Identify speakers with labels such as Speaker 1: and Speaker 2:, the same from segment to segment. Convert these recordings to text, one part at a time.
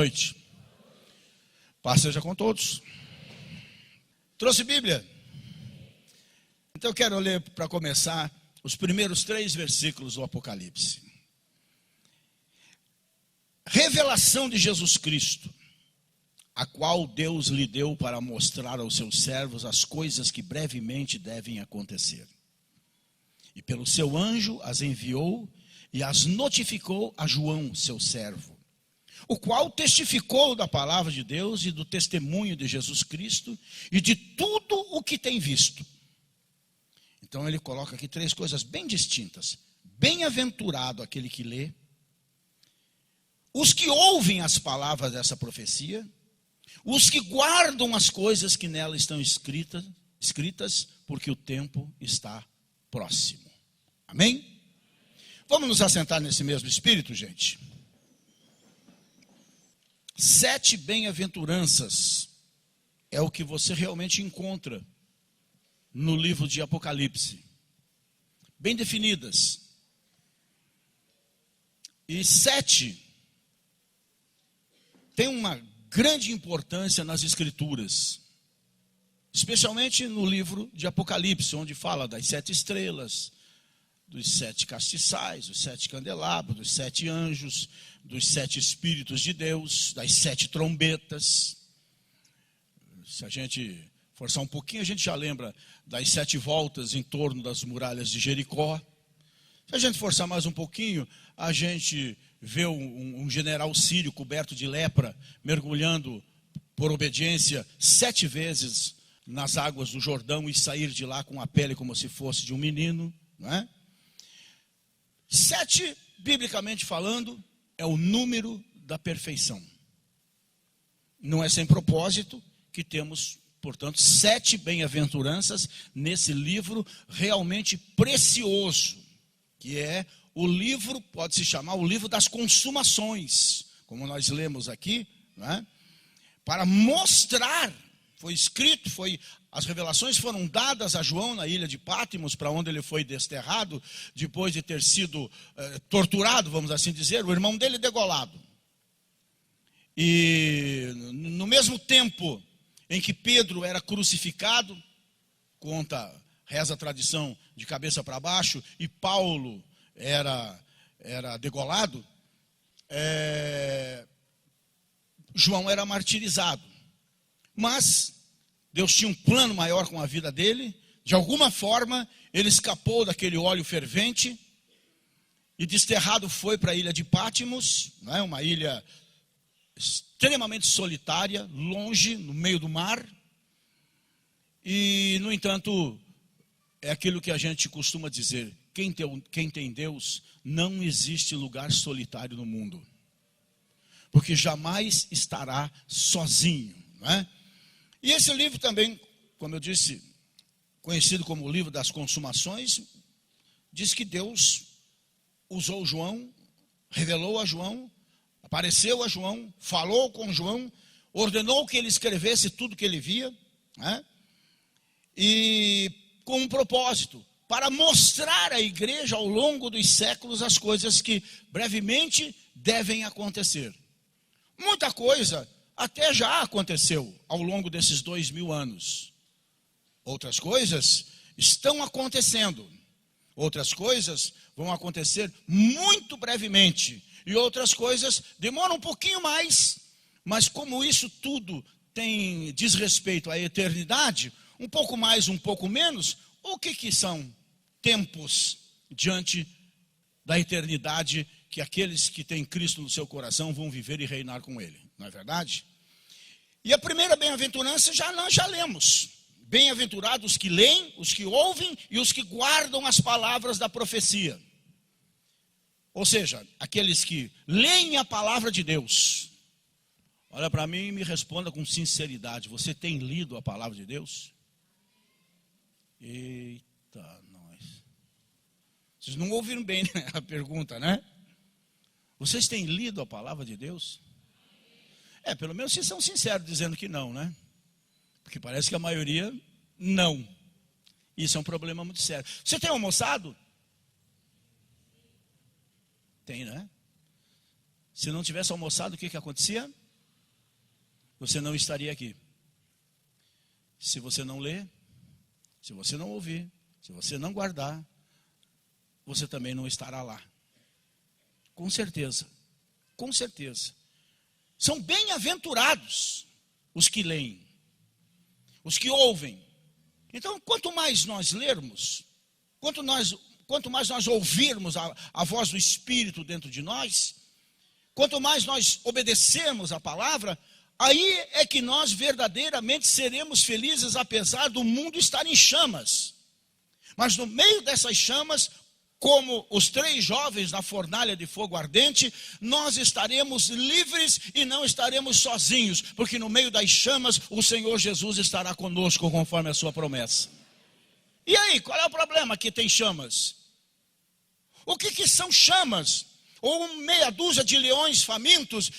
Speaker 1: Noite. Paz seja com todos. Trouxe Bíblia? Então eu quero ler, para começar, os primeiros 3 versículos do Apocalipse. Revelação de Jesus Cristo, a qual Deus lhe deu para mostrar aos seus servos as coisas que brevemente devem acontecer. E pelo seu anjo as enviou e as notificou a João, seu servo, o qual testificou da palavra de Deus e do testemunho de Jesus Cristo e de tudo o que tem visto. Então ele coloca aqui 3 coisas bem distintas. Bem-aventurado aquele que lê, os que ouvem as palavras dessa profecia, os que guardam as coisas que nela estão escritas, porque o tempo está próximo. Amém? Vamos nos assentar nesse mesmo espírito, gente? 7 bem-aventuranças é o que você realmente encontra no livro de Apocalipse. Bem definidas. E 7 tem uma grande importância nas Escrituras, especialmente no livro de Apocalipse, onde fala das 7 estrelas, dos 7 castiçais, dos 7 candelabros, dos 7 anjos, dos 7 Espíritos de Deus, das 7 trombetas. Se a gente forçar um pouquinho, a gente já lembra das 7 voltas em torno das muralhas de Jericó. Se a gente forçar mais um pouquinho, a gente vê um general sírio coberto de lepra, mergulhando por obediência 7 vezes nas águas do Jordão e sair de lá com a pele como se fosse de um menino, não é? 7, biblicamente falando, é o número da perfeição. Não é sem propósito que temos, portanto, 7 bem-aventuranças nesse livro realmente precioso, que é o livro, pode se chamar o livro das consumações, como nós lemos aqui, não é? Para mostrar, foi escrito, as revelações foram dadas a João na ilha de Patmos, para onde ele foi desterrado, depois de ter sido torturado, vamos assim dizer, o irmão dele degolado. E no mesmo tempo em que Pedro era crucificado, reza a tradição, de cabeça para baixo, e Paulo era degolado, João era martirizado. Mas Deus tinha um plano maior com a vida dele. De alguma forma, ele escapou daquele óleo fervente e desterrado foi para a ilha de Patmos, não é? Uma ilha extremamente solitária, longe, no meio do mar. E, no entanto, é aquilo que a gente costuma dizer: quem tem Deus, não existe lugar solitário no mundo, porque jamais estará sozinho, não é? E esse livro também, como eu disse, conhecido como o livro das consumações, diz que Deus usou João, revelou a João, apareceu a João, falou com João, ordenou que ele escrevesse tudo que ele via, né? E com um propósito, para mostrar à igreja ao longo dos séculos as coisas que brevemente devem acontecer. Muita coisa até já aconteceu ao longo desses 2000 anos. Outras coisas estão acontecendo. Outras coisas vão acontecer muito brevemente. E outras coisas demoram um pouquinho mais. Mas como isso tudo diz respeito à eternidade, um pouco mais, um pouco menos, o que são tempos diante da eternidade que aqueles que têm Cristo no seu coração vão viver e reinar com Ele? Não é verdade? E a primeira bem-aventurança nós já lemos. Bem-aventurados os que leem, os que ouvem e os que guardam as palavras da profecia. Ou seja, aqueles que leem a palavra de Deus. Olha para mim e me responda com sinceridade: você tem lido a palavra de Deus? Eita, nós. Vocês não ouviram bem, né, a pergunta, né? Vocês têm lido a palavra de Deus? Pelo menos vocês são sinceros dizendo que não, né? Porque parece que a maioria não. Isso é um problema muito sério. Você tem almoçado? Tem, né? Se não tivesse almoçado, o que acontecia? você não estaria aqui. Se você não ler, se você não ouvir, se você não guardar, você também não estará lá. Com certeza, com certeza. São bem-aventurados os que leem, os que ouvem. Então, quanto mais nós lermos, quanto mais nós ouvirmos a voz do Espírito dentro de nós, quanto mais nós obedecermos a palavra, aí é que nós verdadeiramente seremos felizes, apesar do mundo estar em chamas. Mas no meio dessas chamas, como os 3 jovens na fornalha de fogo ardente, nós estaremos livres e não estaremos sozinhos, porque no meio das chamas o Senhor Jesus estará conosco, conforme a sua promessa. E aí, qual é o problema que tem chamas? O que são chamas? Ou meia dúzia de leões famintos,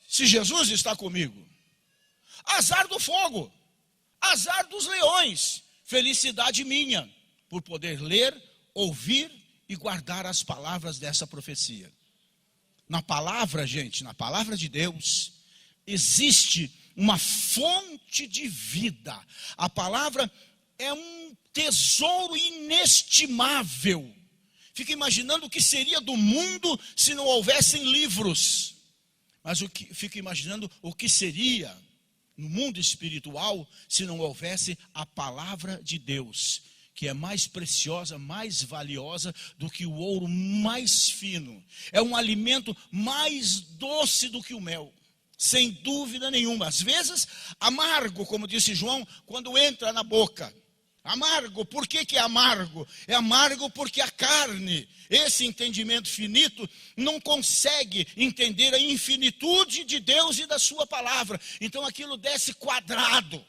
Speaker 1: se Jesus está comigo? Azar do fogo, azar dos leões, felicidade minha, por poder ler, ouvir e guardar as palavras dessa profecia. Na palavra, gente, na palavra de Deus, existe uma fonte de vida. A palavra é um tesouro inestimável. Fica imaginando o que seria do mundo se não houvessem livros. Mas fica imaginando o que seria no mundo espiritual se não houvesse a palavra de Deus, que é mais preciosa, mais valiosa do que o ouro mais fino. É um alimento mais doce do que o mel, sem dúvida nenhuma. Às vezes, amargo, como disse João, quando entra na boca. Amargo, por que é amargo? É amargo porque a carne, esse entendimento finito, não consegue entender a infinitude de Deus e da sua palavra. Então aquilo desce quadrado.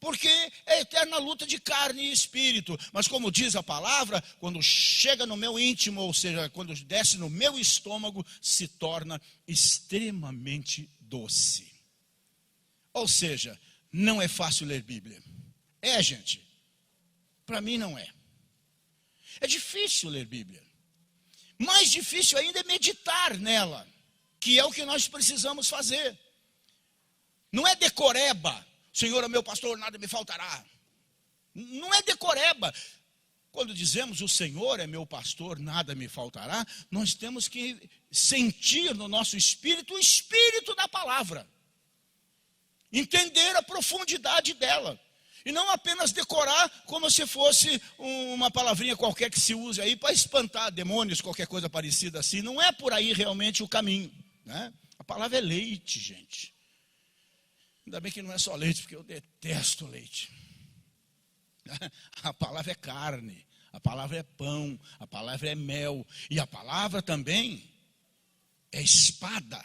Speaker 1: Porque é a eterna luta de carne e espírito. Mas como diz a palavra, quando chega no meu íntimo, ou seja, quando desce no meu estômago, se torna extremamente doce. Ou seja, não é fácil ler Bíblia. É, gente. Para mim não é. É difícil ler Bíblia. Mais difícil ainda é meditar nela, que é o que nós precisamos fazer. Não é decoreba. Senhor é meu pastor, nada me faltará. Não é decoreba. Quando dizemos o Senhor é meu pastor, nada me faltará, nós temos que sentir no nosso espírito o espírito da palavra. Entender a profundidade dela. E não apenas decorar como se fosse uma palavrinha qualquer que se use aí para espantar demônios, qualquer coisa parecida assim. Não é por aí realmente o caminho, né? A palavra é leite, gente. Ainda bem que não é só leite, porque eu detesto leite. A palavra é carne, a palavra é pão, a palavra é mel. E a palavra também é espada,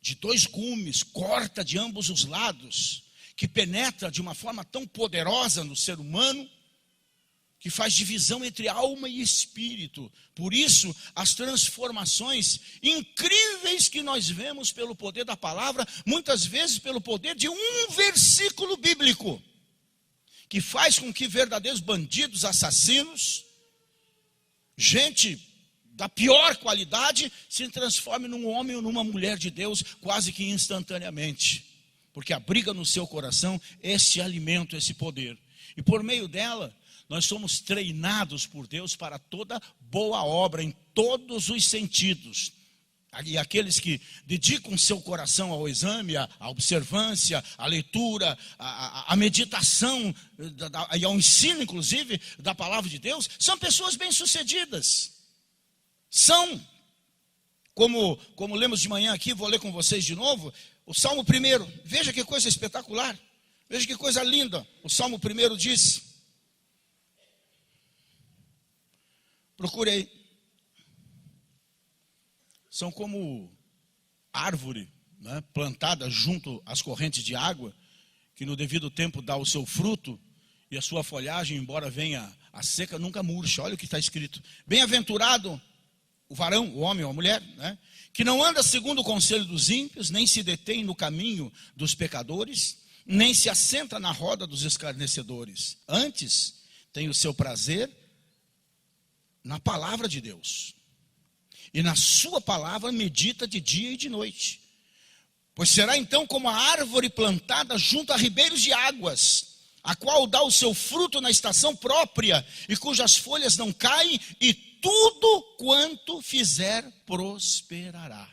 Speaker 1: de 2 gumes, corta de ambos os lados, que penetra de uma forma tão poderosa no ser humano, que faz divisão entre alma e espírito. Por isso, as transformações incríveis que nós vemos pelo poder da palavra, muitas vezes pelo poder de um versículo bíblico, que faz com que verdadeiros bandidos, assassinos, gente da pior qualidade, se transforme num homem ou numa mulher de Deus, quase que instantaneamente. Porque abriga no seu coração esse alimento, esse poder. E por meio dela, nós somos treinados por Deus para toda boa obra, em todos os sentidos. E aqueles que dedicam seu coração ao exame, à observância, à leitura, à meditação, e ao ensino, inclusive, da palavra de Deus, são pessoas bem-sucedidas. São, como lemos de manhã aqui, vou ler com vocês de novo, o Salmo 1, veja que coisa espetacular, veja que coisa linda. O Salmo 1 diz, procurei, são como árvore, né, plantada junto às correntes de água, que no devido tempo dá o seu fruto, e a sua folhagem, embora venha a seca, nunca murcha. Olha o que está escrito, bem-aventurado o varão, o homem ou a mulher, né, que não anda segundo o conselho dos ímpios, nem se detém no caminho dos pecadores, nem se assenta na roda dos escarnecedores. Antes, tem o seu prazer na palavra de Deus. E na sua palavra medita de dia e de noite. Pois será então como a árvore plantada junto a ribeiros de águas, a qual dá o seu fruto na estação própria, e cujas folhas não caem, e tudo quanto fizer prosperará.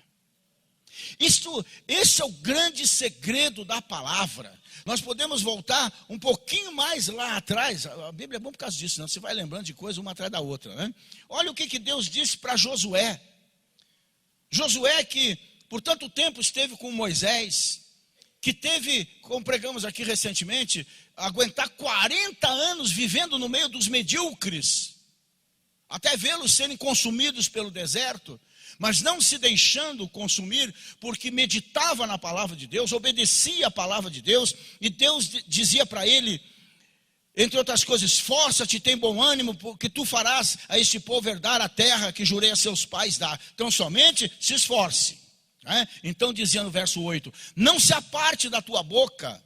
Speaker 1: Esse é o grande segredo da palavra. Nós podemos voltar um pouquinho mais lá atrás. A Bíblia é bom por causa disso, não? Você vai lembrando de coisa uma atrás da outra, né? Olha o que Deus disse para Josué. Josué, que por tanto tempo esteve com Moisés, que teve, como pregamos aqui recentemente, aguentar 40 anos vivendo no meio dos medíocres, até vê-los serem consumidos pelo deserto, mas não se deixando consumir, porque meditava na palavra de Deus, obedecia a palavra de Deus, e Deus dizia para ele, entre outras coisas, esforça-te, tem bom ânimo, porque tu farás a este povo herdar a terra que jurei a seus pais dar. Então somente se esforce. Então dizia no verso 8, não se aparte da tua boca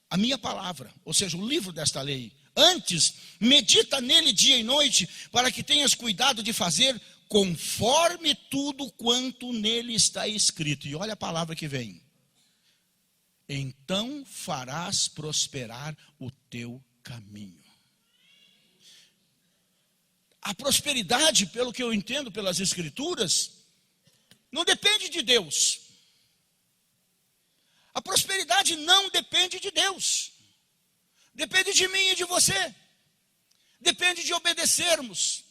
Speaker 1: a minha palavra, ou seja, o livro desta lei. Antes, medita nele dia e noite, para que tenhas cuidado de fazer conforme tudo quanto nele está escrito. E olha a palavra que vem. Então farás prosperar o teu caminho. A prosperidade, pelo que eu entendo pelas escrituras, não depende de Deus. A prosperidade não depende de Deus. Depende de mim e de você. Depende de obedecermos.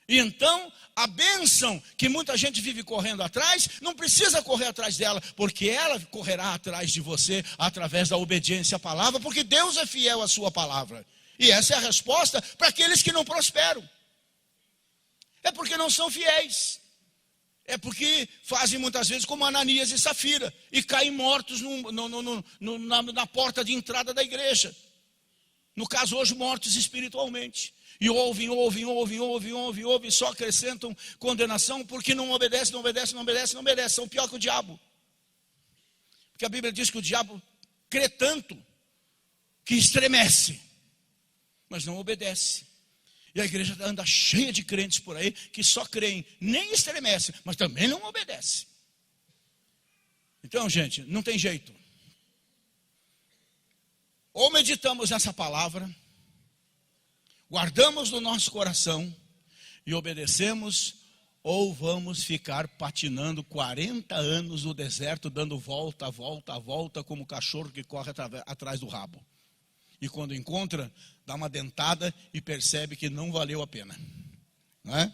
Speaker 1: E então, a bênção que muita gente vive correndo atrás, não precisa correr atrás dela, porque ela correrá atrás de você através da obediência à palavra, porque Deus é fiel à sua palavra. E essa é a resposta para aqueles que não prosperam. É porque não são fiéis. É porque fazem muitas vezes como Ananias e Safira, e caem mortos na porta de entrada da igreja. No caso hoje, mortos espiritualmente. E ouvem, só acrescentam condenação, porque não obedecem. São pior que o diabo. Porque a Bíblia diz que o diabo crê tanto, que estremece, mas não obedece. E a igreja anda cheia de crentes por aí, que só creem, nem estremecem, mas também não obedecem. Então, gente, não tem jeito. Ou meditamos nessa palavra, guardamos no nosso coração e obedecemos, ou vamos ficar patinando 40 anos no deserto, dando volta, como cachorro que corre atrás do rabo. E quando encontra, dá uma dentada e percebe que não valeu a pena. Não é?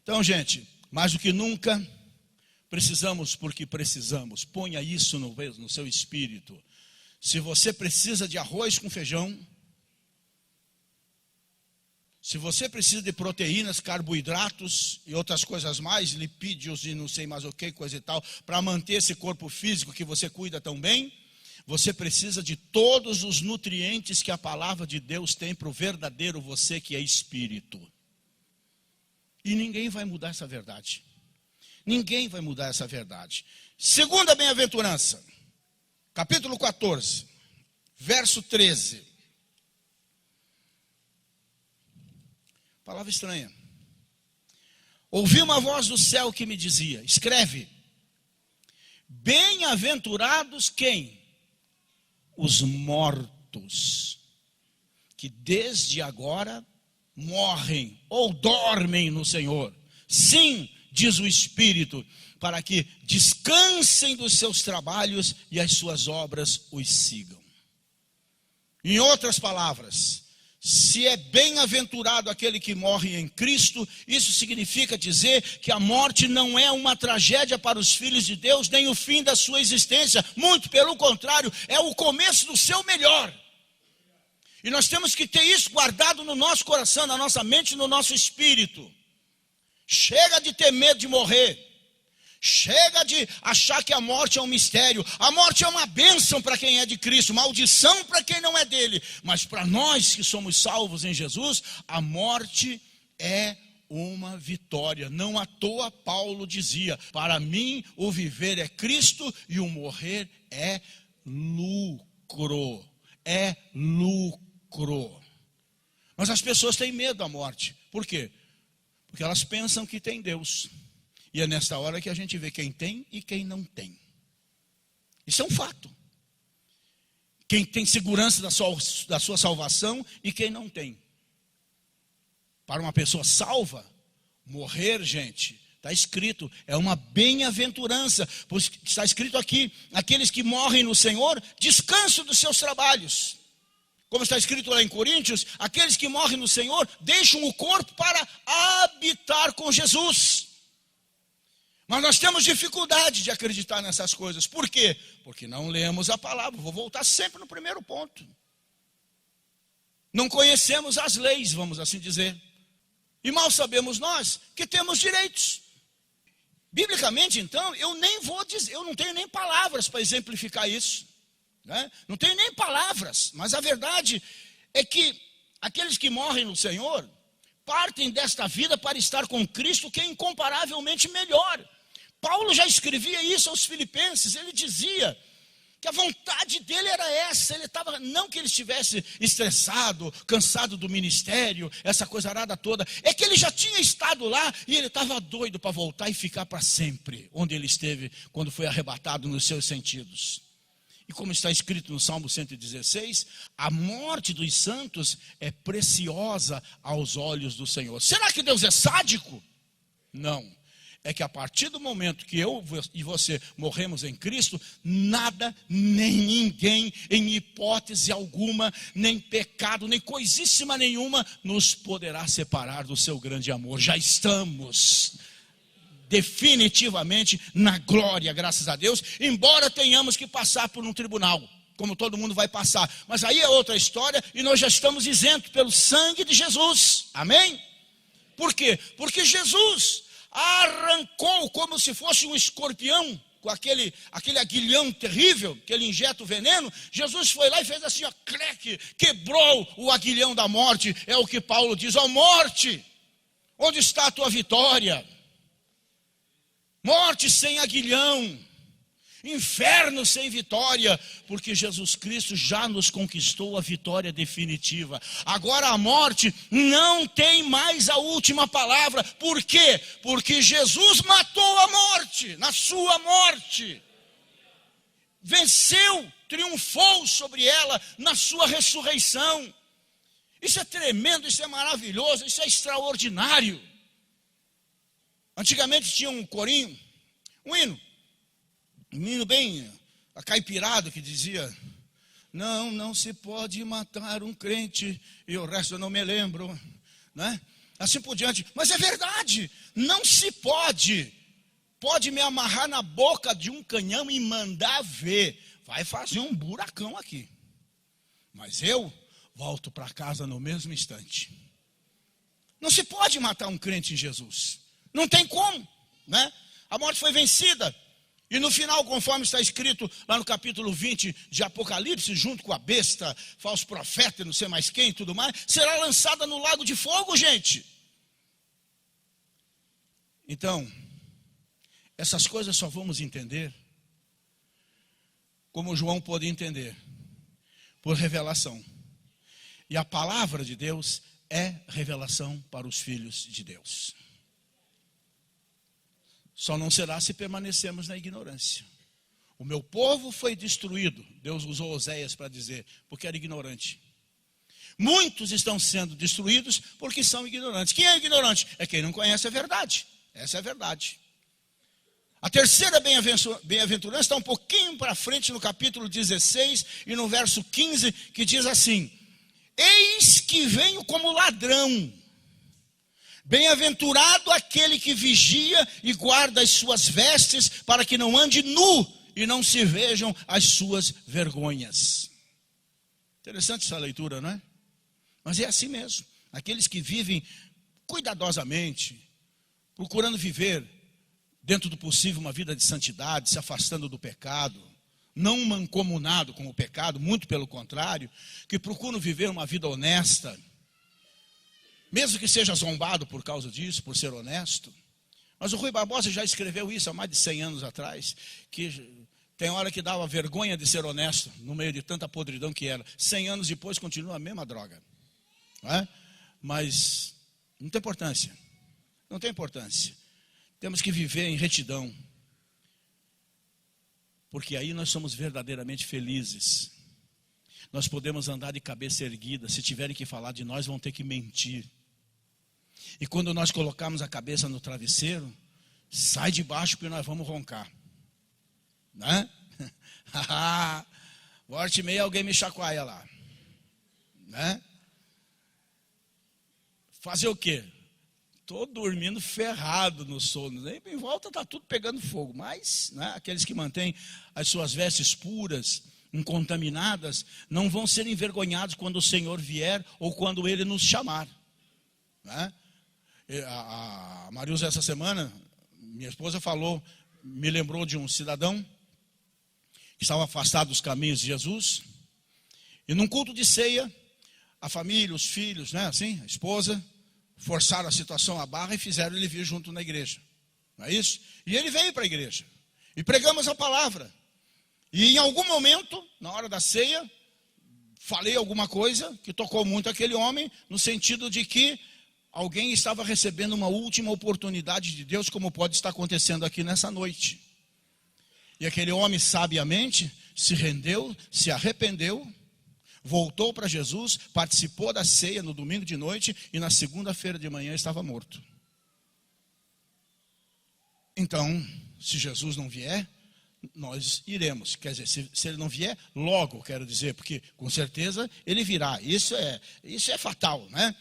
Speaker 1: Então, gente, mais do que nunca, precisamos porque precisamos. Ponha isso no seu espírito. Se você precisa de arroz com feijão, se você precisa de proteínas, carboidratos e outras coisas mais, lipídios e não sei mais o que, coisa e tal, para manter esse corpo físico que você cuida tão bem, você precisa de todos os nutrientes que a palavra de Deus tem para o verdadeiro você que é espírito. E ninguém vai mudar essa verdade. Ninguém vai mudar essa verdade. Segunda bem-aventurança, capítulo 14, verso 13. Palavra estranha. Ouvi uma voz do céu que me dizia, escreve, bem-aventurados quem? Os mortos, que desde agora morrem ou dormem no Senhor. Sim, diz o Espírito, para que descansem dos seus trabalhos e as suas obras os sigam. Em outras palavras, se é bem-aventurado aquele que morre em Cristo, isso significa dizer que a morte não é uma tragédia para os filhos de Deus, nem o fim da sua existência, muito pelo contrário, é o começo do seu melhor. E nós temos que ter isso guardado no nosso coração, na nossa mente e no nosso espírito. Chega de ter medo de morrer. Chega de achar que a morte é um mistério. A morte é uma bênção para quem é de Cristo, maldição para quem não é dele. Mas para nós que somos salvos em Jesus, a morte é uma vitória. Não à toa Paulo dizia, para mim o viver é Cristo e o morrer é lucro. É lucro. Mas as pessoas têm medo da morte. Por quê? Porque elas pensam que tem Deus. E é nesta hora que a gente vê quem tem e quem não tem. Isso é um fato. Quem tem segurança da sua salvação e quem não tem. Para uma pessoa salva, morrer, gente, está escrito, é uma bem-aventurança. Pois está escrito aqui, aqueles que morrem no Senhor, descansam dos seus trabalhos. Como está escrito lá em Coríntios, aqueles que morrem no Senhor, deixam o corpo para habitar com Jesus. Mas nós temos dificuldade de acreditar nessas coisas. Por quê? Porque não lemos a palavra. Vou voltar sempre no primeiro ponto. Não conhecemos as leis, vamos assim dizer. E mal sabemos nós que temos direitos. Biblicamente, então, eu não tenho nem palavras para exemplificar isso. Né? Não tenho nem palavras. Mas a verdade é que aqueles que morrem no Senhor partem desta vida para estar com Cristo, que é incomparavelmente melhor. Paulo já escrevia isso aos Filipenses. Ele dizia que a vontade dele era essa. Ele estava, não que ele estivesse estressado, cansado do ministério, essa coisa arada toda. É que ele já tinha estado lá e ele estava doido para voltar e ficar para sempre onde ele esteve quando foi arrebatado nos seus sentidos. E como está escrito no Salmo 116, a morte dos santos é preciosa aos olhos do Senhor. Será que Deus é sádico? Não. É que a partir do momento que eu e você morremos em Cristo, nada, nem ninguém, em hipótese alguma, nem pecado, nem coisíssima nenhuma, nos poderá separar do seu grande amor. Já estamos definitivamente na glória, graças a Deus, embora tenhamos que passar por um tribunal, como todo mundo vai passar. Mas aí é outra história e nós já estamos isentos pelo sangue de Jesus. Amém? Por quê? Porque Jesus arrancou como se fosse um escorpião, com aquele aguilhão terrível, que ele injeta o veneno. Jesus foi lá e fez assim, ó, cleque, quebrou o aguilhão da morte. É o que Paulo diz, ó morte, onde está a tua vitória? Morte sem aguilhão, inferno sem vitória, porque Jesus Cristo já nos conquistou a vitória definitiva. Agora a morte não tem mais a última palavra. Por quê? Porque Jesus matou a morte, na sua morte. Venceu, triunfou sobre ela na sua ressurreição. Isso é tremendo, isso é maravilhoso, isso é extraordinário. Antigamente tinha um corinho, um hino bem acaipirado que dizia: não se pode matar um crente, e o resto eu não me lembro, né? Assim por diante. Mas é verdade, não se pode. Pode me amarrar na boca de um canhão e mandar ver, vai fazer um buracão aqui, mas eu volto para casa no mesmo instante. Não se pode matar um crente em Jesus, não tem como, né? A morte foi vencida. E no final, conforme está escrito lá no capítulo 20 de Apocalipse, junto com a besta, falso profeta, não sei mais quem e tudo mais, será lançada no lago de fogo, gente. Então, essas coisas só vamos entender como João pôde entender, por revelação. E a palavra de Deus é revelação para os filhos de Deus. Só não será se permanecermos na ignorância. O meu povo foi destruído, Deus usou Oséias para dizer, porque era ignorante. Muitos estão sendo destruídos porque são ignorantes. Quem é ignorante? É quem não conhece a verdade. Essa é a verdade. A terceira bem-aventurança está um pouquinho para frente no capítulo 16 e no verso 15, que diz assim: eis que venho como ladrão. Bem-aventurado aquele que vigia e guarda as suas vestes, para que não ande nu e não se vejam as suas vergonhas. Interessante essa leitura, não é? Mas é assim mesmo. Aqueles que vivem cuidadosamente, procurando viver dentro do possível uma vida de santidade, se afastando do pecado, não mancomunado com o pecado, muito pelo contrário, que procuram viver uma vida honesta, mesmo que seja zombado por causa disso, por ser honesto. Mas o Rui Barbosa já escreveu isso há mais de 100 anos atrás, que tem hora que dava vergonha de ser honesto, no meio de tanta podridão que era. 100 anos depois continua a mesma droga. Não é? Mas não tem importância. Não tem importância. Temos que viver em retidão. Porque aí nós somos verdadeiramente felizes. Nós podemos andar de cabeça erguida. Se tiverem que falar de nós, vão ter que mentir. E quando nós colocarmos a cabeça no travesseiro, sai de baixo porque nós vamos roncar. Né? Volta e meia alguém me chacoalha lá. Né? Fazer o quê? Estou dormindo ferrado no sono. Em volta está tudo pegando fogo. Mas, né, aqueles que mantêm as suas vestes puras, incontaminadas, não vão ser envergonhados quando o Senhor vier ou quando Ele nos chamar. Né? A Marilza, essa semana, minha esposa falou, me lembrou de um cidadão que estava afastado dos caminhos de Jesus. E num culto de ceia, a família, os filhos, né, assim, a esposa, forçaram a situação à barra e fizeram ele vir junto na igreja. Não é isso? E ele veio para a igreja. E pregamos a palavra. E em algum momento, na hora da ceia, falei alguma coisa que tocou muito aquele homem, no sentido de que alguém estava recebendo uma última oportunidade de Deus, como pode estar acontecendo aqui nessa noite. E aquele homem sabiamente se rendeu, se arrependeu, voltou para Jesus, participou da ceia no domingo de noite e na segunda-feira de manhã estava morto. Então, se Jesus não vier, nós iremos. Quer dizer, se ele não vier, logo, quero dizer, porque com certeza ele virá. Isso é fatal, né?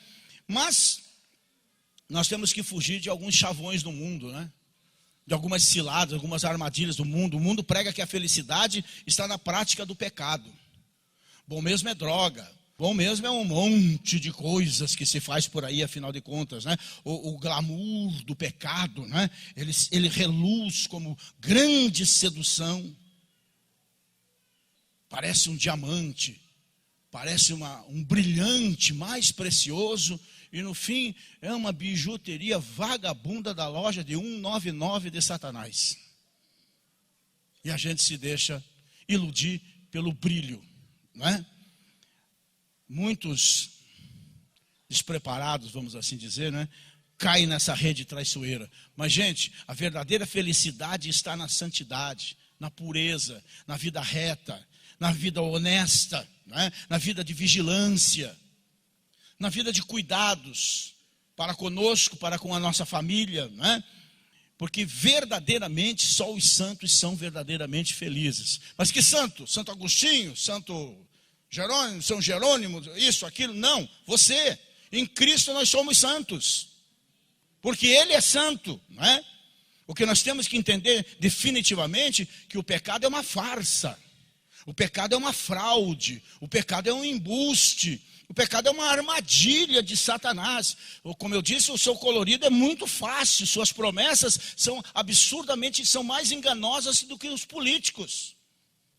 Speaker 1: Mas nós temos que fugir de alguns chavões do mundo, né? De algumas ciladas, algumas armadilhas do mundo. O mundo prega que a felicidade está na prática do pecado. Bom mesmo é droga. Bom mesmo é um monte de coisas que se faz por aí, afinal de contas, né? O glamour do pecado, né? Ele reluz como grande sedução. Parece um diamante, parece um brilhante mais precioso, e no fim é uma bijuteria vagabunda da loja de 199 de Satanás. E a gente se deixa iludir pelo brilho, não é? Muitos despreparados, vamos assim dizer, né, caem nessa rede traiçoeira. Mas, gente, a verdadeira felicidade está na santidade, na pureza, na vida reta, na vida honesta, né, na vida de vigilância, na vida de cuidados para conosco, para com a nossa família, né? Porque verdadeiramente só os santos são verdadeiramente felizes. Mas que santo? Santo Agostinho, Santo Jerônimo, São Jerônimo, isso, aquilo? Não, você. Em Cristo nós somos santos. Porque Ele é santo, não é? O que nós temos que entender definitivamente que o pecado é uma farsa. O pecado é uma fraude. O pecado é um embuste. O pecado é uma armadilha de Satanás. Como eu disse, o seu colorido é muito fácil. Suas promessas são absurdamente, são mais enganosas do que os políticos.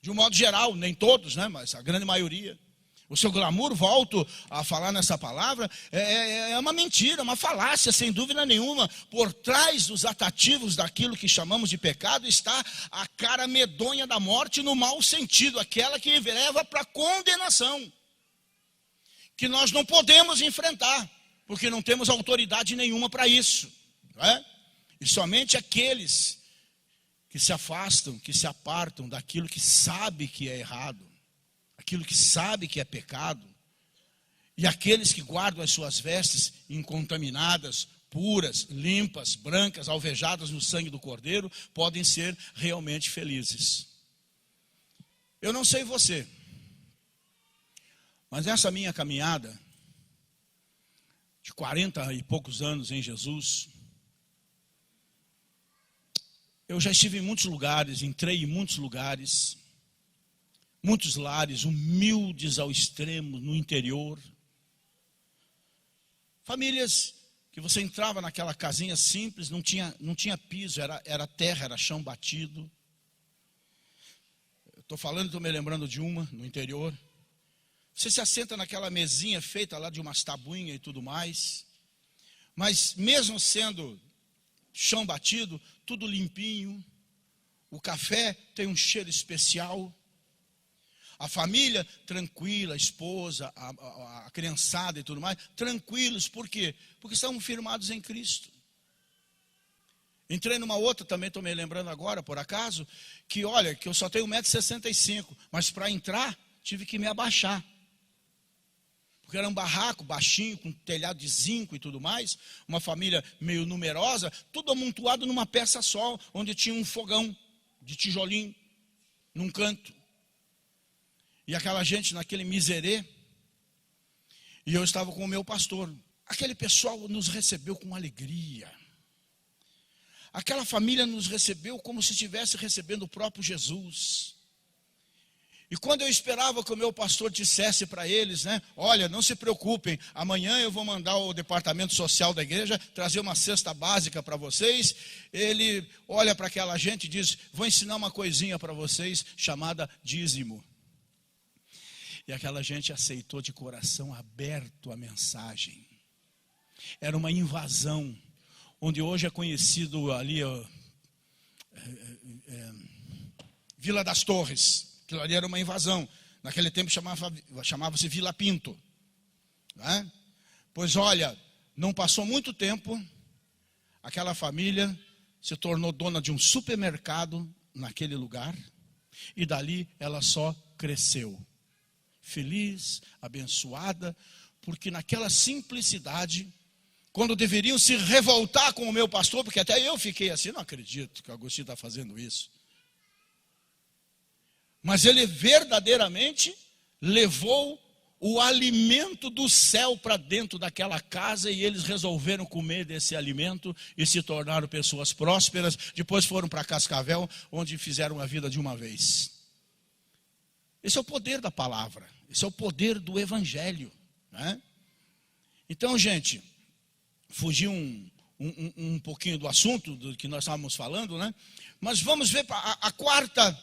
Speaker 1: De um modo geral, nem todos, né? Mas a grande maioria. O seu glamour, volto a falar nessa palavra, é uma mentira, uma falácia, sem dúvida nenhuma. Por trás dos atrativos daquilo que chamamos de pecado está a cara medonha da morte no mau sentido, aquela que leva para a condenação, que nós não podemos enfrentar, porque não temos autoridade nenhuma para isso, não é? E somente aqueles que se afastam, que se apartam daquilo que sabe que é errado, aquilo que sabe que é pecado, e aqueles que guardam as suas vestes incontaminadas, puras, limpas, brancas, alvejadas no sangue do Cordeiro, podem ser realmente felizes. Eu não sei você, mas nessa minha caminhada de 40 e poucos anos em Jesus, eu já estive em muitos lugares, entrei em muitos lugares, muitos lares humildes ao extremo, no interior. Famílias que você entrava naquela casinha simples, não tinha piso, era terra, era chão batido. Estou falando, estou me lembrando de uma no interior. Você se assenta naquela mesinha feita lá de umas tabuinhas e tudo mais. Mas mesmo sendo chão batido, tudo limpinho. O café tem um cheiro especial. A família tranquila, a esposa, a criançada e tudo mais, tranquilos. Por quê? Porque estão firmados em Cristo. Entrei numa outra, também estou me lembrando agora, por acaso, que olha, que eu só tenho 1,65 m, mas para entrar, tive que me abaixar. Porque era um barraco baixinho, com telhado de zinco e tudo mais, uma família meio numerosa, tudo amontoado numa peça só, onde tinha um fogão de tijolinho, num canto. E aquela gente naquele miserê, e eu estava com o meu pastor. Aquele pessoal nos recebeu com alegria. Aquela família nos recebeu como se estivesse recebendo o próprio Jesus. E quando eu esperava que o meu pastor dissesse para eles, né, olha, não se preocupem, amanhã eu vou mandar o departamento social da igreja trazer uma cesta básica para vocês. Ele olha para aquela gente e diz, vou ensinar uma coisinha para vocês chamada dízimo. E aquela gente aceitou de coração aberto a mensagem. Era uma invasão, onde hoje é conhecido ali, Vila das Torres. Aquilo ali era uma invasão. Naquele tempo chamava-se Vila Pinto. Né? Pois olha, não passou muito tempo, aquela família se tornou dona de um supermercado naquele lugar, e dali ela só cresceu. Feliz, abençoada, porque naquela simplicidade, quando deveriam se revoltar com o meu pastor, porque até eu fiquei assim, não acredito que o Agostinho está fazendo isso. Mas ele verdadeiramente levou o alimento do céu para dentro daquela casa, e eles resolveram comer desse alimento e se tornaram pessoas prósperas. Depois foram para Cascavel, onde fizeram a vida de uma vez. Esse é o poder da palavra, esse é o poder do evangelho, né? Então, gente, fugi um pouquinho do assunto do que nós estávamos falando, né? Mas vamos ver a quarta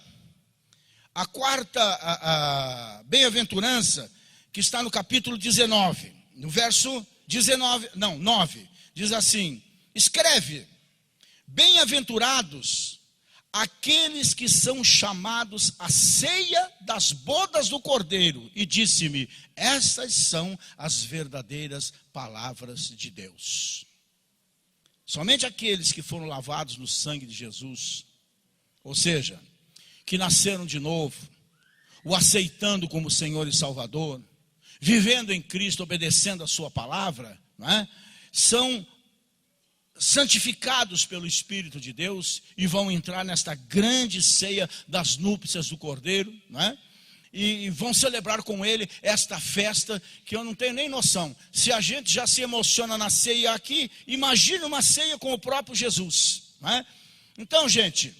Speaker 1: bem-aventurança, que está no capítulo 19, no verso 9, diz assim: escreve, bem-aventurados aqueles que são chamados à ceia das bodas do Cordeiro. E disse-me, estas são as verdadeiras palavras de Deus. Somente aqueles que foram lavados no sangue de Jesus, ou seja, que nasceram de novo, o aceitando como Senhor e Salvador, vivendo em Cristo, obedecendo a sua palavra, não é? São santificados pelo Espírito de Deus e vão entrar nesta grande ceia das núpcias do Cordeiro, não é? E vão celebrar com ele esta festa que eu não tenho nem noção. Se a gente já se emociona na ceia aqui, imagine uma ceia com o próprio Jesus, não é? Então, gente,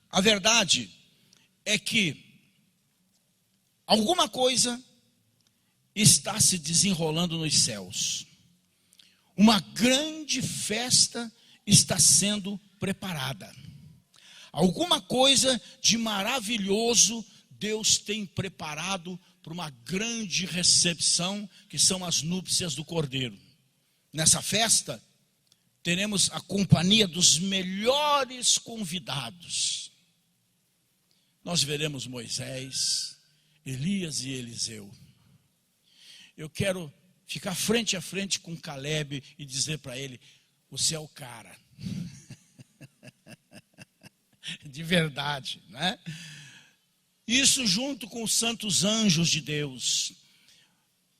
Speaker 1: a verdade é que alguma coisa está se desenrolando nos céus. Uma grande festa está sendo preparada. Alguma coisa de maravilhoso Deus tem preparado para uma grande recepção, que são as núpcias do Cordeiro. Nessa festa, teremos a companhia dos melhores convidados. Nós veremos Moisés, Elias e Eliseu. Eu quero ficar frente a frente com Caleb e dizer para ele, você é o cara. De verdade, né? Isso junto com os santos anjos de Deus.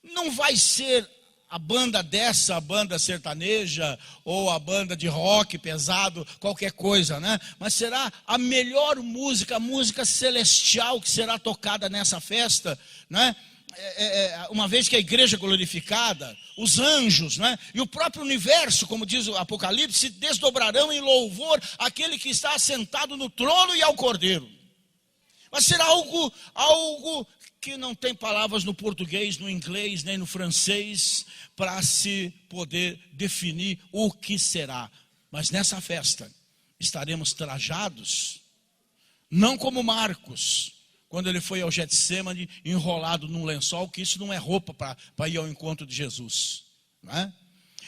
Speaker 1: Não vai ser a banda dessa, a banda sertaneja, ou a banda de rock pesado, qualquer coisa, né? Mas será a melhor música, a música celestial que será tocada nessa festa, né? Uma vez que a igreja é glorificada, os anjos, né? E o próprio universo, como diz o Apocalipse, se desdobrarão em louvor àquele que está assentado no trono e ao Cordeiro. Mas será algo que não tem palavras no português, no inglês, nem no francês, para se poder definir o que será. Mas nessa festa estaremos trajados, não como Marcos, quando ele foi ao Getsêmani enrolado num lençol, que isso não é roupa para ir ao encontro de Jesus, não é?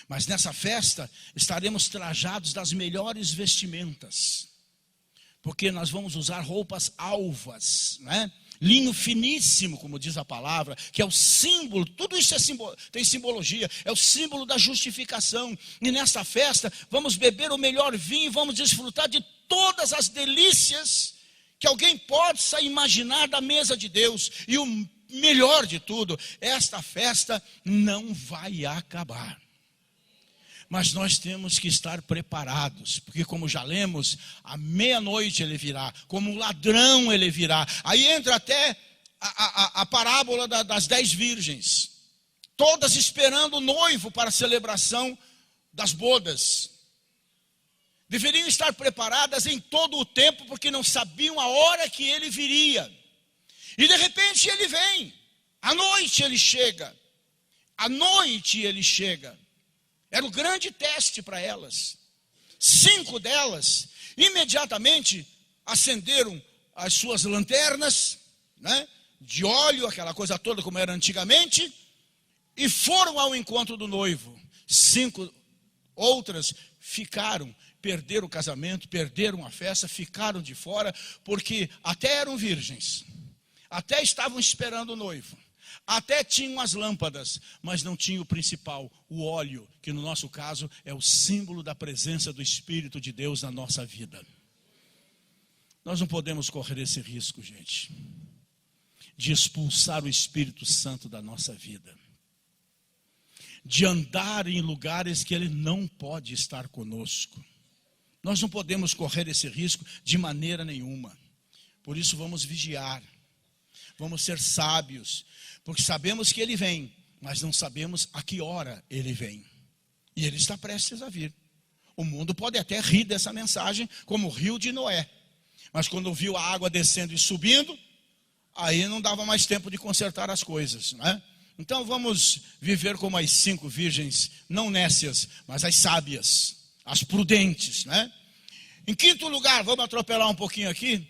Speaker 1: Mas nessa festa estaremos trajados das melhores vestimentas, porque nós vamos usar roupas alvas, né? linho finíssimo, como diz a palavra, que é o símbolo, tudo isso tem simbologia, é o símbolo da justificação. E nesta festa vamos beber o melhor vinho, vamos desfrutar de todas as delícias que alguém possa imaginar da mesa de Deus. E o melhor de tudo, esta festa não vai acabar. Mas nós temos que estar preparados, porque como já lemos, à meia-noite ele virá, como um ladrão ele virá. Aí entra até a parábola das 10 virgens, todas esperando o noivo para a celebração das bodas. Deveriam estar preparadas em todo o tempo, porque não sabiam a hora que ele viria. E de repente ele vem, à noite ele chega, à noite ele chega. Era o grande teste para elas. 5 delas imediatamente acenderam as suas lanternas, né, de óleo, aquela coisa toda como era antigamente, e foram ao encontro do noivo. 5 outras ficaram, perderam o casamento, perderam a festa, ficaram de fora, porque até eram virgens, até estavam esperando o noivo, até tinham as lâmpadas, mas não tinham o principal, o óleo, que no nosso caso é o símbolo da presença do Espírito de Deus na nossa vida. Nós não podemos correr esse risco, gente, de expulsar o Espírito Santo da nossa vida, de andar em lugares que Ele não pode estar conosco. Nós não podemos correr esse risco de maneira nenhuma. Por isso vamos vigiar, vamos ser sábios, porque sabemos que Ele vem, mas não sabemos a que hora Ele vem. E Ele está prestes a vir. O mundo pode até rir dessa mensagem, como riu de Noé. Mas quando viu a água descendo e subindo, aí não dava mais tempo de consertar as coisas, né? Então vamos viver como as 5 virgens, não nécias, mas as sábias, as prudentes, né? Em quinto lugar, vamos atropelar um pouquinho aqui.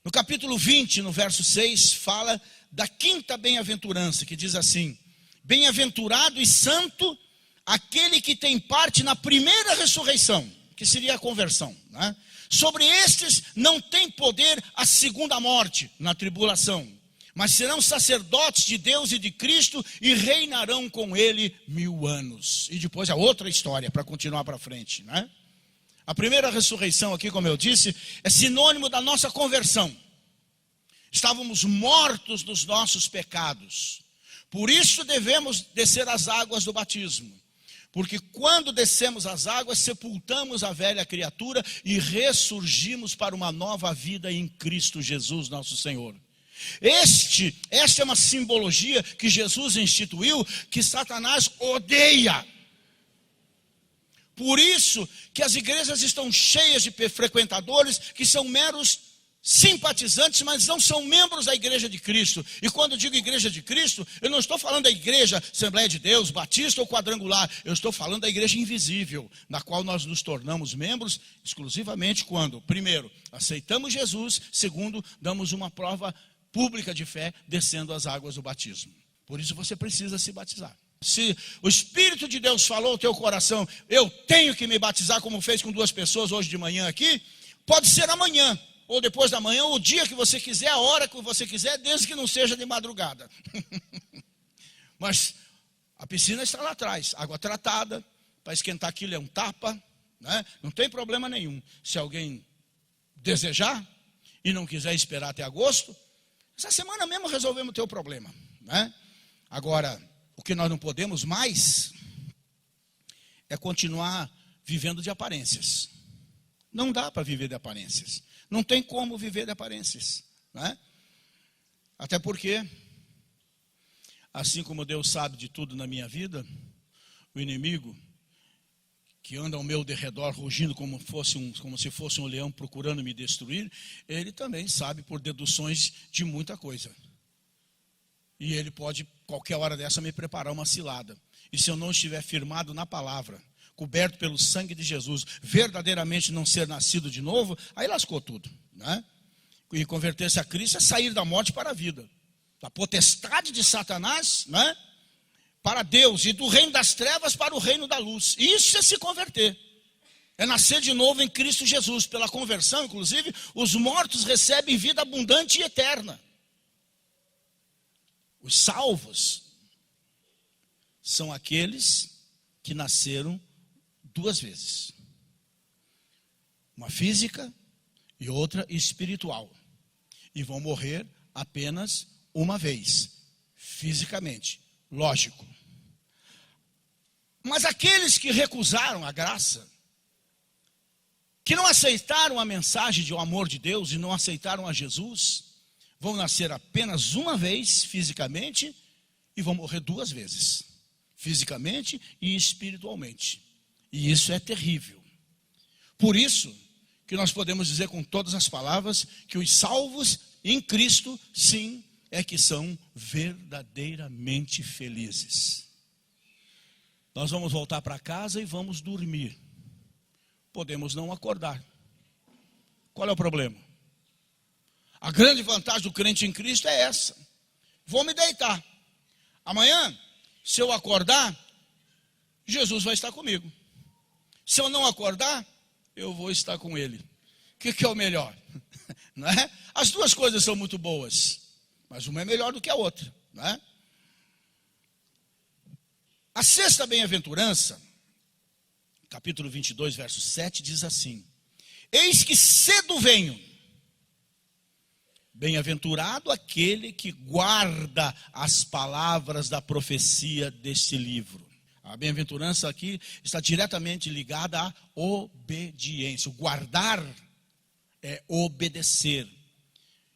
Speaker 1: No capítulo 20, no verso 6, fala da quinta bem-aventurança, que diz assim: bem-aventurado e santo aquele que tem parte na primeira ressurreição, que seria a conversão, né? Sobre estes não tem poder a segunda morte, na tribulação, mas serão sacerdotes de Deus e de Cristo e reinarão com Ele 1000 anos. E depois a outra história, para continuar para frente, né? A primeira ressurreição aqui, como eu disse, é sinônimo da nossa conversão. Estávamos mortos dos nossos pecados. Por isso devemos descer as águas do batismo. Porque quando descemos as águas, sepultamos a velha criatura e ressurgimos para uma nova vida em Cristo Jesus, nosso Senhor. Esta é uma simbologia que Jesus instituiu, que Satanás odeia. Por isso que as igrejas estão cheias de frequentadores que são meros simpatizantes, mas não são membros da igreja de Cristo. E quando eu digo igreja de Cristo, eu não estou falando da igreja Assembleia de Deus, Batista ou Quadrangular. Eu estou falando da igreja invisível, na qual nós nos tornamos membros exclusivamente quando, primeiro, aceitamos Jesus, segundo, damos uma prova pública de fé, descendo as águas do batismo. Por isso você precisa se batizar. Se o Espírito de Deus falou ao teu coração, eu tenho que me batizar, como fez com 2 pessoas hoje de manhã aqui, pode ser amanhã, ou depois da manhã, ou o dia que você quiser, a hora que você quiser, desde que não seja de madrugada. Mas a piscina está lá atrás, água tratada, para esquentar aquilo é um tapa, né? Não tem problema nenhum. Se alguém desejar e não quiser esperar até agosto, essa semana mesmo resolvemos o teu problema, né? Agora, o que nós não podemos mais é continuar vivendo de aparências. Não dá para viver de aparências. Não tem como viver de aparências, né? Até porque, assim como Deus sabe de tudo na minha vida, o inimigo que anda ao meu derredor rugindo como se fosse um leão procurando me destruir, ele também sabe por deduções de muita coisa. E ele pode, qualquer hora dessa, me preparar uma cilada. E se eu não estiver firmado na palavra, coberto pelo sangue de Jesus, verdadeiramente não ser nascido de novo, aí lascou tudo, né? E converter-se a Cristo é sair da morte para a vida, da potestade de Satanás, né, para Deus, e do reino das trevas para o reino da luz. Isso é se converter. É nascer de novo em Cristo Jesus. Pela conversão, inclusive, os mortos recebem vida abundante e eterna. Os salvos são aqueles que nasceram duas vezes. Uma física e outra espiritual. E vão morrer apenas uma vez, fisicamente. Lógico. Mas aqueles que recusaram a graça, que não aceitaram a mensagem do amor de Deus e não aceitaram a Jesus, vão nascer apenas uma vez fisicamente e vão morrer duas vezes, fisicamente e espiritualmente. E isso é terrível. Por isso que nós podemos dizer com todas as palavras que os salvos em Cristo, sim, é que são verdadeiramente felizes. Nós vamos voltar para casa e vamos dormir. Podemos não acordar. Qual é o problema? A grande vantagem do crente em Cristo é essa. Vou me deitar. Amanhã, se eu acordar, Jesus vai estar comigo. Se eu não acordar, eu vou estar com Ele. O que é o melhor? Não é? As duas coisas são muito boas, mas uma é melhor do que a outra. Não é? A sexta bem-aventurança, capítulo 22, verso 7, diz assim: eis que cedo venho, bem-aventurado aquele que guarda as palavras da profecia deste livro. A bem-aventurança aqui está diretamente ligada à obediência. O guardar é obedecer.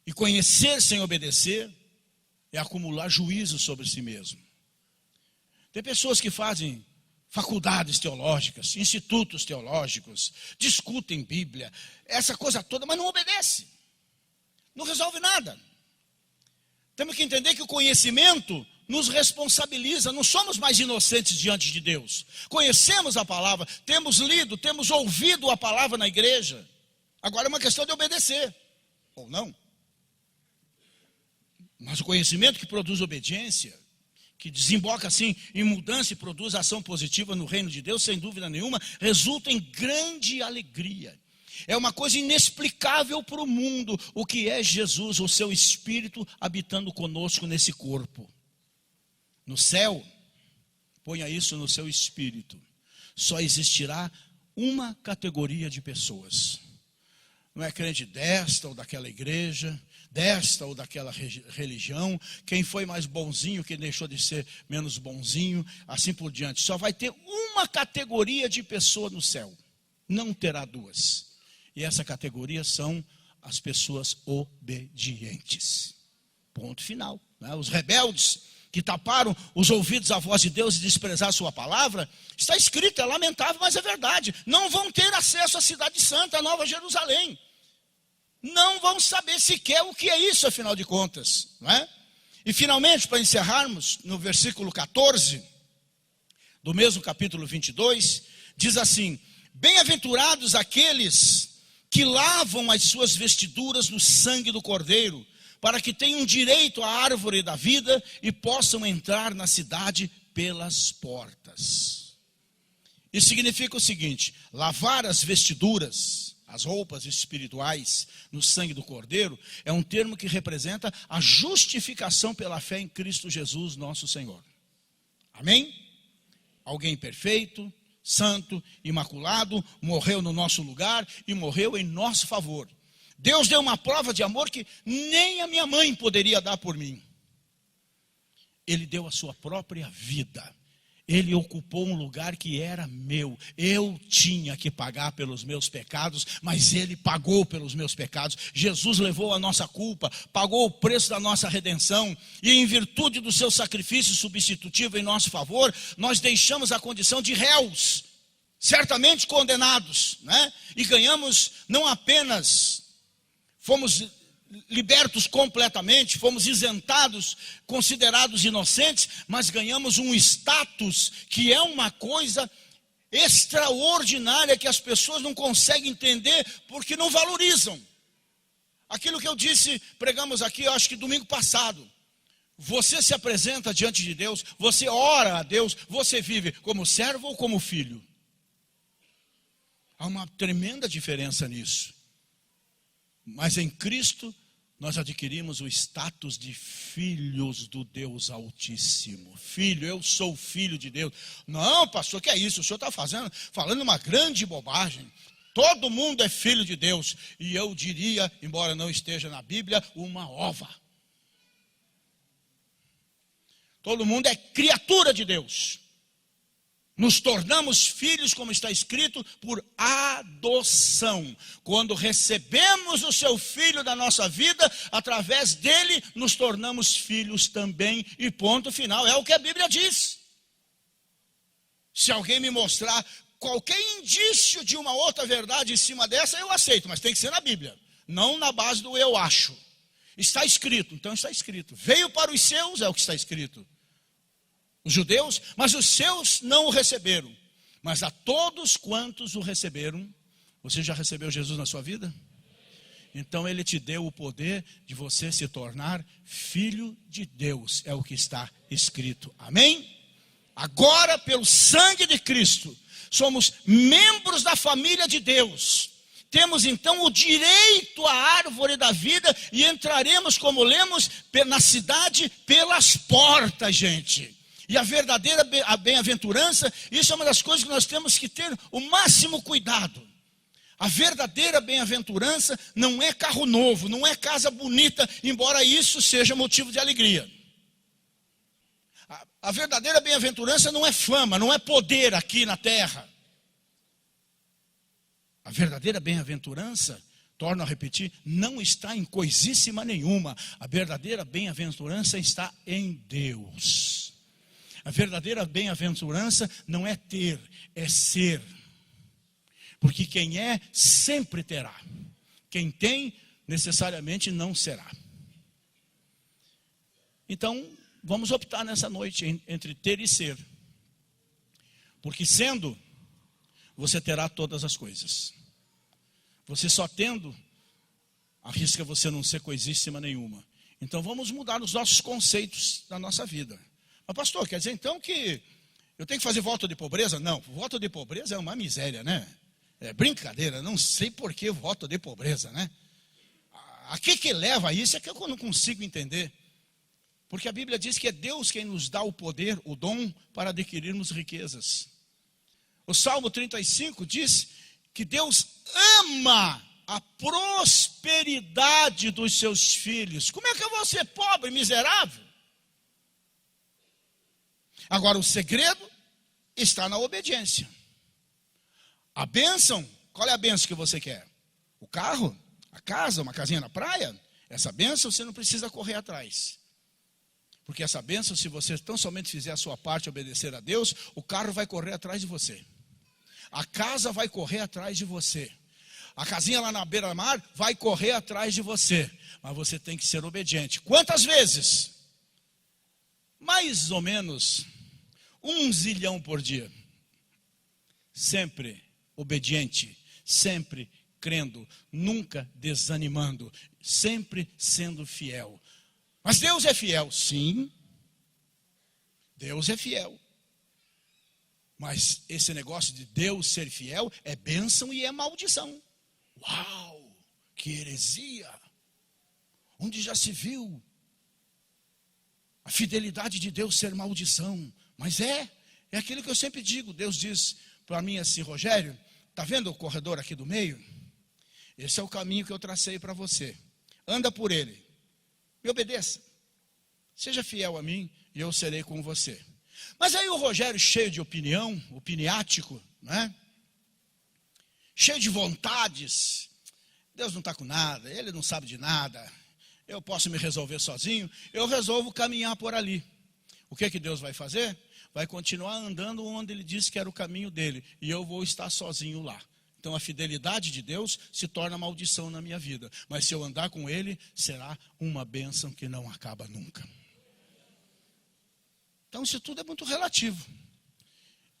Speaker 1: E conhecer sem obedecer é acumular juízo sobre si mesmo. Tem pessoas que fazem faculdades teológicas, institutos teológicos, discutem Bíblia, essa coisa toda, mas não obedece. Não resolve nada. Temos que entender que o conhecimento nos responsabiliza, não somos mais inocentes diante de Deus. Conhecemos a palavra, temos lido, temos ouvido a palavra na igreja. Agora é uma questão de obedecer, ou não. Mas o conhecimento que produz obediência, que desemboca assim em mudança e produz ação positiva no reino de Deus, sem dúvida nenhuma, resulta em grande alegria. É uma coisa inexplicável para o mundo, o que é Jesus, o seu Espírito habitando conosco nesse corpo. No céu, ponha isso no seu espírito, só existirá uma categoria de pessoas. Não é crente desta ou daquela igreja, desta ou daquela religião, quem foi mais bonzinho, quem deixou de ser menos bonzinho, assim por diante. Só vai ter uma categoria de pessoa no céu, não terá duas. E essa categoria são as pessoas obedientes. Ponto final. Né? Os rebeldes que taparam os ouvidos à voz de Deus e desprezaram a sua palavra, está escrito, é lamentável, mas é verdade. Não vão ter acesso à cidade santa, à Nova Jerusalém. Não vão saber sequer o que é isso, afinal de contas. Não é? E finalmente, para encerrarmos, no versículo 14, do mesmo capítulo 22, diz assim: bem-aventurados aqueles que lavam as suas vestiduras no sangue do Cordeiro, para que tenham direito à árvore da vida e possam entrar na cidade pelas portas. Isso significa o seguinte: lavar as vestiduras, as roupas espirituais, no sangue do Cordeiro, é um termo que representa a justificação pela fé em Cristo Jesus, nosso Senhor. Amém? Alguém perfeito, santo, imaculado, morreu no nosso lugar e morreu em nosso favor. Deus deu uma prova de amor que nem a minha mãe poderia dar por mim. Ele deu a sua própria vida. Ele ocupou um lugar que era meu. Eu tinha que pagar pelos meus pecados, mas Ele pagou pelos meus pecados. Jesus levou a nossa culpa, pagou o preço da nossa redenção. E em virtude do seu sacrifício substitutivo em nosso favor, nós deixamos a condição de réus, certamente condenados, né? E ganhamos não apenas... fomos libertos completamente, fomos isentados, considerados inocentes, mas ganhamos um status que é uma coisa extraordinária que as pessoas não conseguem entender porque não valorizam. Aquilo que eu disse, pregamos aqui, eu acho que domingo passado. Você se apresenta diante de Deus, você ora a Deus, você vive como servo ou como filho? Há uma tremenda diferença nisso. Mas em Cristo, nós adquirimos o status de filhos do Deus Altíssimo. Filho, eu sou filho de Deus. Não, pastor, que é isso? O senhor está falando uma grande bobagem. Todo mundo é filho de Deus. E eu diria, embora não esteja na Bíblia, uma ova. Todo mundo é criatura de Deus. Nos tornamos filhos, como está escrito, por adoção. Quando recebemos o seu filho da nossa vida, através dele nos tornamos filhos também. E ponto final, é o que a Bíblia diz. Se alguém me mostrar qualquer indício de uma outra verdade em cima dessa, eu aceito, mas tem que ser na Bíblia. Não na base do eu acho. Está escrito, então está escrito. Veio para os seus, é o que está escrito. Os judeus, mas os seus não o receberam. Mas a todos quantos o receberam, você já recebeu Jesus na sua vida? Então ele te deu o poder de você se tornar filho de Deus, é o que está escrito. Amém? Agora, pelo sangue de Cristo, somos membros da família de Deus. Temos então o direito à árvore da vida e entraremos, como lemos, na cidade pelas portas, gente. E a verdadeira bem-aventurança, isso é uma das coisas que nós temos que ter o máximo cuidado. A verdadeira bem-aventurança não é carro novo, não é casa bonita, embora isso seja motivo de alegria. A verdadeira bem-aventurança não é fama, não é poder aqui na terra. A verdadeira bem-aventurança, torno a repetir, não está em coisíssima nenhuma. A verdadeira bem-aventurança está em Deus. A verdadeira bem-aventurança não é ter, é ser. Porque quem é, sempre terá. Quem tem, necessariamente não será. Então, vamos optar nessa noite entre ter e ser. Porque sendo, você terá todas as coisas. Você só tendo, arrisca você não ser coisíssima nenhuma. Então vamos mudar os nossos conceitos da nossa vida. Mas pastor, quer dizer então que eu tenho que fazer voto de pobreza? Não, voto de pobreza é uma miséria, né? É brincadeira, não sei por que voto de pobreza, né? A que leva a isso é que eu não consigo entender. Porque a Bíblia diz que é Deus quem nos dá o poder, o dom, para adquirirmos riquezas. O Salmo 35 diz que Deus ama a prosperidade dos seus filhos. Como é que eu vou ser pobre, miserável? Agora, o segredo está na obediência. A bênção, qual é a bênção que você quer? O carro? A casa? Uma casinha na praia? Essa bênção você não precisa correr atrás. Porque essa bênção, se você tão somente fizer a sua parte e obedecer a Deus, o carro vai correr atrás de você. A casa vai correr atrás de você. A casinha lá na beira-mar vai correr atrás de você. Mas você tem que ser obediente. Quantas vezes? Mais ou menos 1 zilhão por dia. Sempre obediente, sempre crendo, nunca desanimando, sempre sendo fiel. Mas Deus é fiel, sim. Deus é fiel. Mas esse negócio de Deus ser fiel é bênção e é maldição. Uau, que heresia! Onde já se viu a fidelidade de Deus ser maldição? Mas é aquilo que eu sempre digo. Deus diz para mim assim: Rogério, está vendo o corredor aqui do meio? Esse é o caminho que eu tracei para você. Anda por ele. Me obedeça. Seja fiel a mim e eu serei com você. Mas aí o Rogério, cheio de opinião, opiniático, né? Cheio de vontades. Deus não está com nada, ele não sabe de nada. Eu posso me resolver sozinho. Eu resolvo caminhar por ali. O que Deus vai fazer? Vai continuar andando onde ele disse que era o caminho dele. E eu vou estar sozinho lá. Então a fidelidade de Deus se torna maldição na minha vida. Mas se eu andar com ele, será uma bênção que não acaba nunca. Então isso tudo é muito relativo.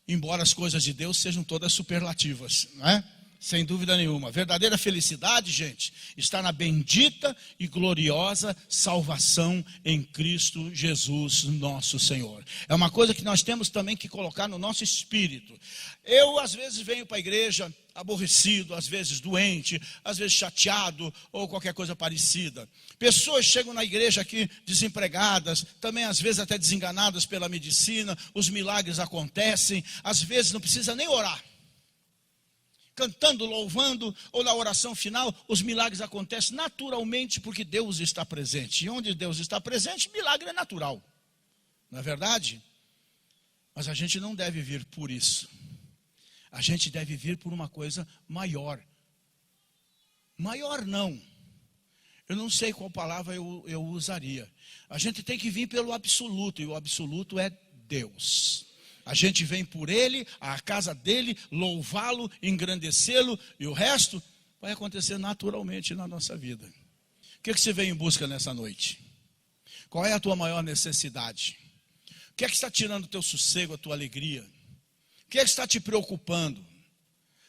Speaker 1: Embora as coisas de Deus sejam todas superlativas, não é? Sem dúvida nenhuma. A verdadeira felicidade, gente, está na bendita e gloriosa salvação em Cristo Jesus, nosso Senhor. É uma coisa que nós temos também que colocar no nosso espírito. Eu, às vezes, venho para a igreja aborrecido, às vezes doente, às vezes chateado ou qualquer coisa parecida. Pessoas chegam na igreja aqui desempregadas, também às vezes até desenganadas pela medicina, os milagres acontecem, às vezes não precisa nem orar. Cantando, louvando, ou na oração final, os milagres acontecem naturalmente porque Deus está presente. E onde Deus está presente, milagre é natural. Não é verdade? Mas a gente não deve vir por isso. A gente deve vir por uma coisa maior. Maior não. Eu não sei qual palavra eu usaria. A gente tem que vir pelo absoluto, e o absoluto é Deus. A gente vem por Ele, à casa dEle, louvá-lo, engrandecê-lo, e o resto vai acontecer naturalmente na nossa vida. O que você veio em busca nessa noite? Qual é a tua maior necessidade? O que é que está tirando o teu sossego, a tua alegria? O que é que está te preocupando?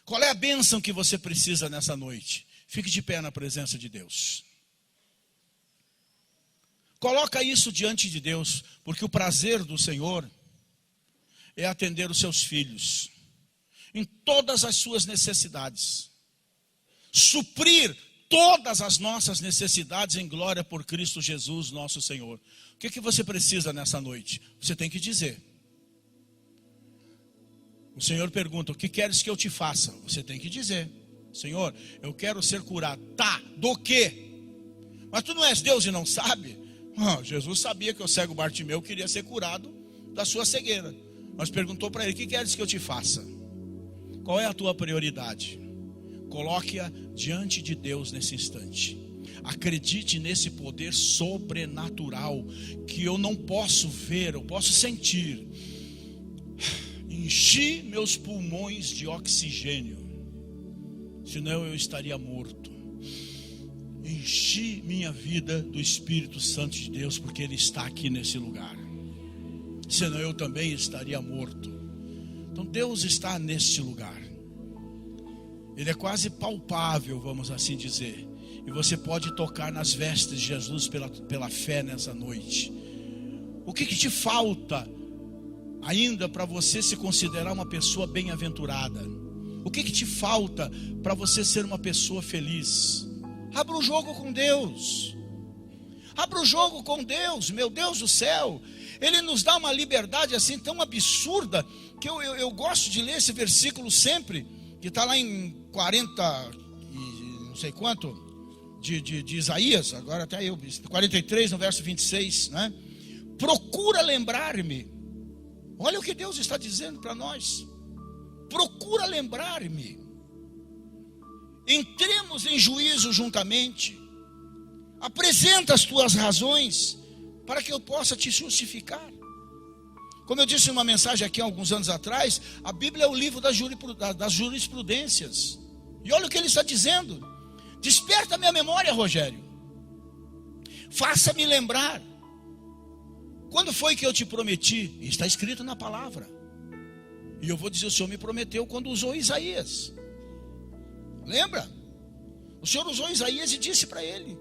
Speaker 1: Qual é a bênção que você precisa nessa noite? Fique de pé na presença de Deus. Coloca isso diante de Deus, porque o prazer do Senhor é atender os seus filhos em todas as suas necessidades, suprir todas as nossas necessidades em glória por Cristo Jesus, nosso Senhor. O que é que você precisa nessa noite? Você tem que dizer. O Senhor pergunta: o que queres que eu te faça? Você tem que dizer: Senhor, eu quero ser curado. Tá, do quê? Mas tu não és Deus e não sabe? Jesus sabia que o cego Bartimeu queria ser curado da sua cegueira, mas perguntou para ele: o que queres que eu te faça? Qual é a tua prioridade? Coloque-a diante de Deus nesse instante. Acredite nesse poder sobrenatural que eu não posso ver, eu posso sentir. Enchi meus pulmões de oxigênio, senão eu estaria morto. Enchi minha vida do Espírito Santo de Deus, porque Ele está aqui nesse lugar, senão eu também estaria morto. Então Deus está neste lugar. Ele é quase palpável, vamos assim dizer. E você pode tocar nas vestes de Jesus pela fé nessa noite. O que te falta ainda para você se considerar uma pessoa bem-aventurada? O que te falta para você ser uma pessoa feliz? Abra o jogo com Deus. Abra o jogo com Deus. Meu Deus do céu, Ele nos dá uma liberdade assim tão absurda, que eu gosto de ler esse versículo sempre, que está lá em 40 e não sei quanto de Isaías, agora até eu, 43 no verso 26, né? Procura lembrar-me. Olha o que Deus está dizendo para nós. Procura lembrar-me. Entremos em juízo juntamente. Apresenta as tuas razões para que eu possa te justificar. Como eu disse em uma mensagem aqui há alguns anos atrás, a Bíblia é o livro das jurisprudências. E olha o que ele está dizendo. Desperta minha memória, Rogério. Faça-me lembrar. Quando foi que eu te prometi? Está escrito na palavra. E eu vou dizer: o Senhor me prometeu quando usou Isaías. Lembra? O Senhor usou Isaías e disse para ele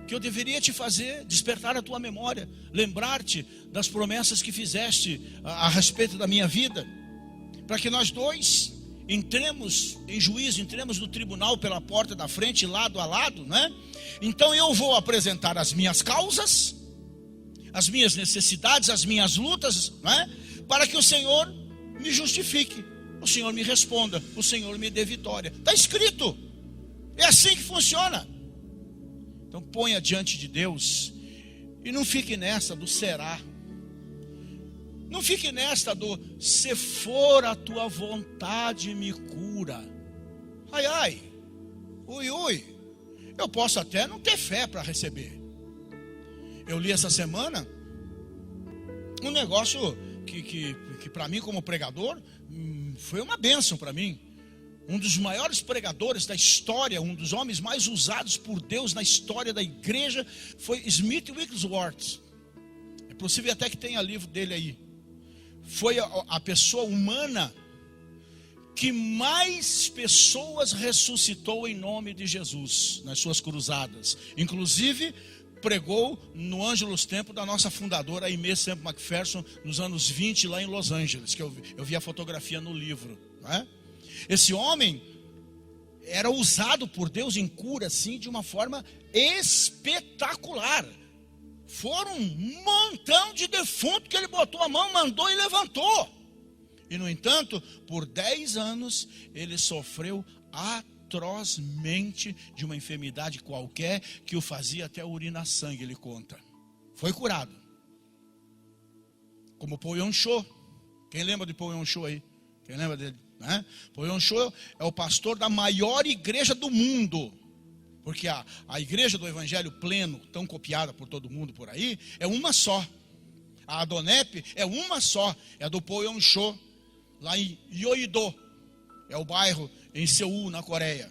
Speaker 1: que eu deveria te fazer despertar a tua memória, lembrar-te das promessas que fizeste a respeito da minha vida, para que nós dois entremos em juízo, entremos no tribunal pela porta da frente, lado a lado, né? Então eu vou apresentar as minhas causas, as minhas necessidades, as minhas lutas, né? Para que o Senhor me justifique, o Senhor me responda, o Senhor me dê vitória. Está escrito, é assim que funciona. Então ponha diante de Deus e não fique nessa do será. Não fique nesta do se for a tua vontade me cura. Ai, ai, ui, ui. Eu posso até não ter fé para receber. Eu li essa semana um negócio que para mim como pregador foi uma bênção para mim. Um dos maiores pregadores da história, um dos homens mais usados por Deus na história da igreja, foi Smith Wigglesworth. É possível até que tenha livro dele aí. Foi a pessoa humana que mais pessoas ressuscitou em nome de Jesus nas suas cruzadas. Inclusive, pregou no Angelus Temple da nossa fundadora Aimee Semple McPherson nos anos 20 lá em Los Angeles, que eu vi a fotografia no livro, não é? Esse homem era usado por Deus em cura assim de uma forma espetacular. Foram um montão de defunto que ele botou a mão, mandou e levantou. E no entanto, por 10 anos ele sofreu atrozmente de uma enfermidade qualquer que o fazia até urinar sangue, ele conta. Foi curado. Como Paul Yong-cho. Quem lembra de Paul Yong-cho aí? Quem lembra dele? Né? Paul Yong-cho é o pastor da maior igreja do mundo. Porque a igreja do Evangelho Pleno, tão copiada por todo mundo por aí, é uma só. A Adonep é uma só. É a do Paul Yong-cho, lá em Yeouido. É o bairro em Seul, na Coreia.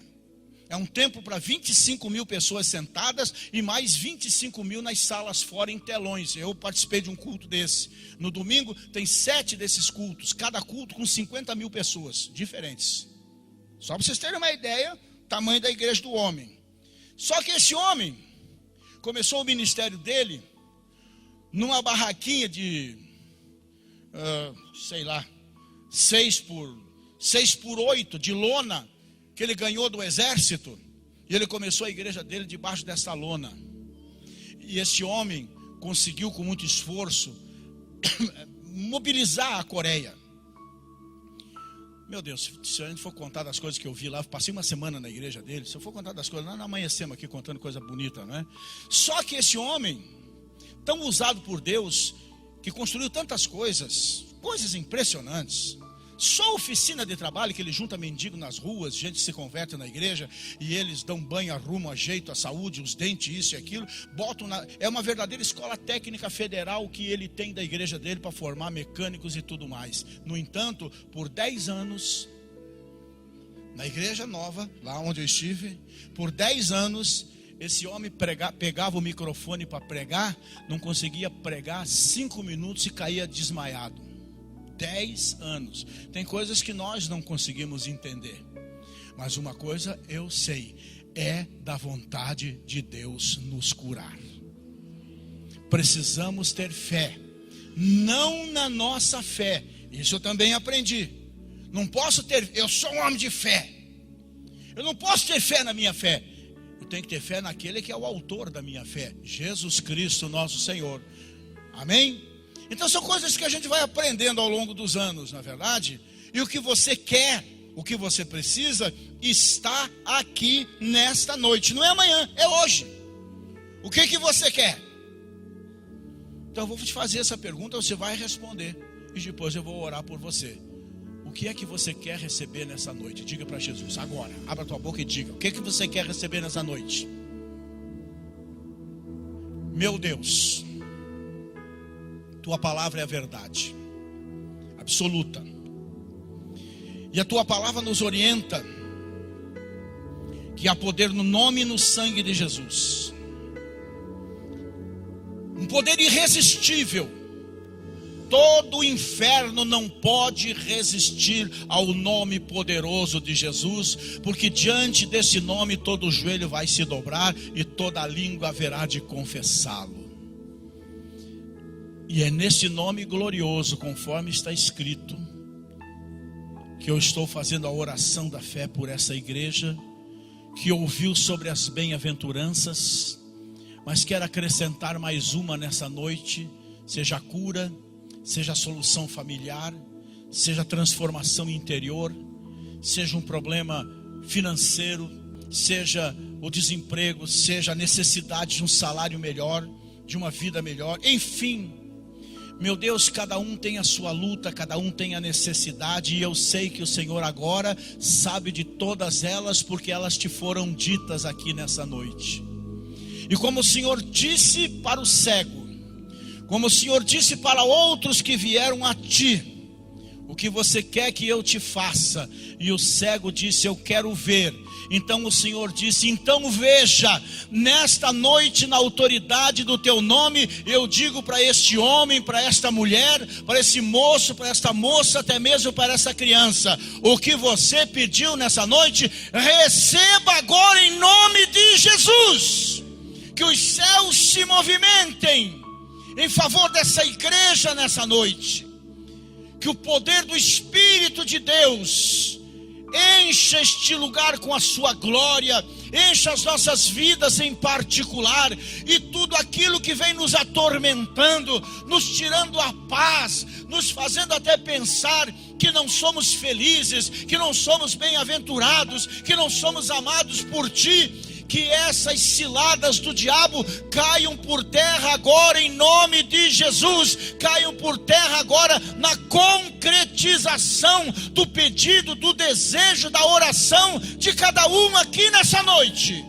Speaker 1: É um templo para 25 mil pessoas sentadas e mais 25 mil nas salas fora em telões. Eu participei de um culto desse. No domingo tem 7 desses cultos. Cada culto com 50 mil pessoas diferentes. Só para vocês terem uma ideia, tamanho da igreja do homem. Só que esse homem começou o ministério dele numa barraquinha de, 6 por 8 de lona, que ele ganhou do exército. E ele começou a igreja dele debaixo dessa lona. E esse homem conseguiu com muito esforço mobilizar a Coreia. Meu Deus, se a gente for contar das coisas que eu vi lá, passei uma semana na igreja dele. Se eu for contar das coisas, nós não amanhecemos aqui contando coisa bonita, não é? Só que esse homem, tão usado por Deus, que construiu tantas coisas impressionantes. Só oficina de trabalho, que ele junta mendigo nas ruas, gente se converte na igreja, e eles dão banho, arrumam, ajeitam a saúde, os dentes, isso e aquilo, é uma verdadeira escola técnica federal que ele tem da igreja dele para formar mecânicos e tudo mais. No entanto, por 10 anos, na igreja nova, lá onde eu estive, por 10 anos, esse homem pegava o microfone para pregar, não conseguia pregar 5 minutos e caía desmaiado. 10 anos. Tem coisas que nós não conseguimos entender. Mas uma coisa eu sei: é da vontade de Deus nos curar. Precisamos ter fé. Não na nossa fé. Isso eu também aprendi. Não posso ter, eu sou um homem de fé. Eu não posso ter fé na minha fé. Eu tenho que ter fé naquele que é o autor da minha fé, Jesus Cristo, nosso Senhor. Amém? Então são coisas que a gente vai aprendendo ao longo dos anos, na verdade. E o que você quer, o que você precisa, está aqui nesta noite. Não é amanhã, é hoje. O que você quer? Então eu vou te fazer essa pergunta, você vai responder. E depois eu vou orar por você. O que é que você quer receber nessa noite? Diga para Jesus agora. Abra a tua boca e diga. O que é que você quer receber nessa noite? Meu Deus, tua palavra é a verdade absoluta. E a tua palavra nos orienta que há poder no nome e no sangue de Jesus. Um poder irresistível. Todo o inferno não pode resistir ao nome poderoso de Jesus, porque diante desse nome todo joelho vai se dobrar e toda língua haverá de confessá-lo. E é nesse nome glorioso, conforme está escrito, que eu estou fazendo a oração da fé por essa igreja, que ouviu sobre as bem-aventuranças, mas quero acrescentar mais uma nessa noite: seja a cura, seja a solução familiar, seja a transformação interior, seja um problema financeiro, seja o desemprego, seja a necessidade de um salário melhor, de uma vida melhor, enfim. Meu Deus, cada um tem a sua luta, cada um tem a necessidade, e eu sei que o Senhor agora sabe de todas elas, porque elas te foram ditas aqui nessa noite. E como o Senhor disse para o cego, como o Senhor disse para outros que vieram a ti, O que você quer que eu te faça? E o cego disse: eu quero ver. Então o Senhor disse: então veja, nesta noite, na autoridade do teu nome, eu digo para este homem, para esta mulher, para esse moço, para esta moça, até mesmo para essa criança: o que você pediu nessa noite, receba agora em nome de Jesus. Que os céus se movimentem em favor dessa igreja nessa noite. Que o poder do Espírito de Deus encha este lugar com a sua glória, encha as nossas vidas em particular, e tudo aquilo que vem nos atormentando, nos tirando a paz, nos fazendo até pensar que não somos felizes, que não somos bem-aventurados, que não somos amados por Ti, que essas ciladas do diabo caiam por terra agora em nome de Jesus, caiam por terra agora na concretização do pedido, do desejo, da oração de cada um aqui nessa noite.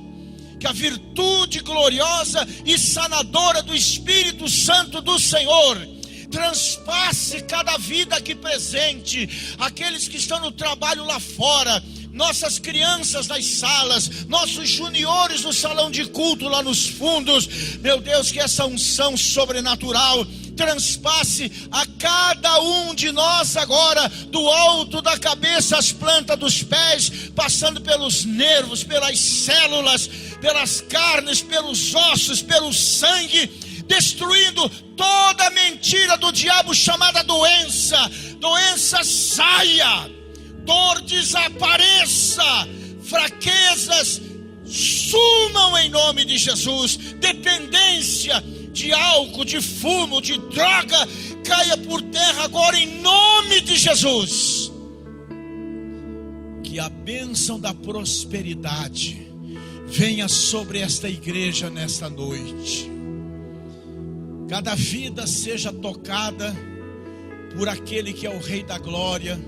Speaker 1: Que a virtude gloriosa e sanadora do Espírito Santo do Senhor transpasse cada vida aqui presente, aqueles que estão no trabalho lá fora, nossas crianças nas salas, nossos juniores no salão de culto lá nos fundos. Meu Deus, que essa unção sobrenatural transpasse a cada um de nós agora, do alto da cabeça às plantas dos pés, passando pelos nervos, pelas células, pelas carnes, pelos ossos, pelo sangue, destruindo toda mentira do diabo chamada doença. Doença saia, dor desapareça, fraquezas sumam em nome de Jesus, dependência de álcool, de fumo, de droga, caia por terra agora em nome de Jesus. Que a bênção da prosperidade venha sobre esta igreja nesta noite. Cada vida seja tocada por aquele que é o Rei da Glória,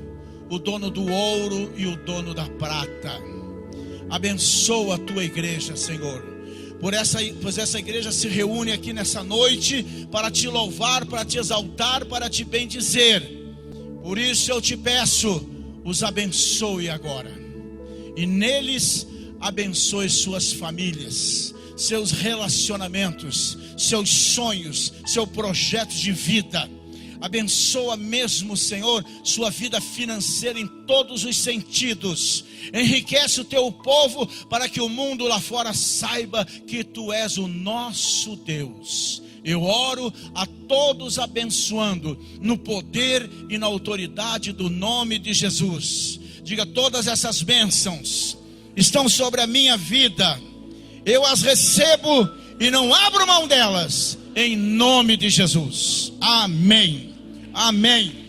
Speaker 1: o dono do ouro e o dono da prata. Abençoa a tua igreja, Senhor. Pois essa igreja se reúne aqui nessa noite para te louvar, para te exaltar, para te bendizer. Por isso eu te peço, os abençoe agora. E neles abençoe suas famílias, seus relacionamentos, seus sonhos, seu projeto de vida. Abençoa mesmo, Senhor, sua vida financeira em todos os sentidos. Enriquece o teu povo para que o mundo lá fora saiba que tu és o nosso Deus. Eu oro a todos abençoando no poder e na autoridade do nome de Jesus. Diga: todas essas bênçãos estão sobre a minha vida. Eu as recebo e não abro mão delas, em nome de Jesus. Amém. Amém.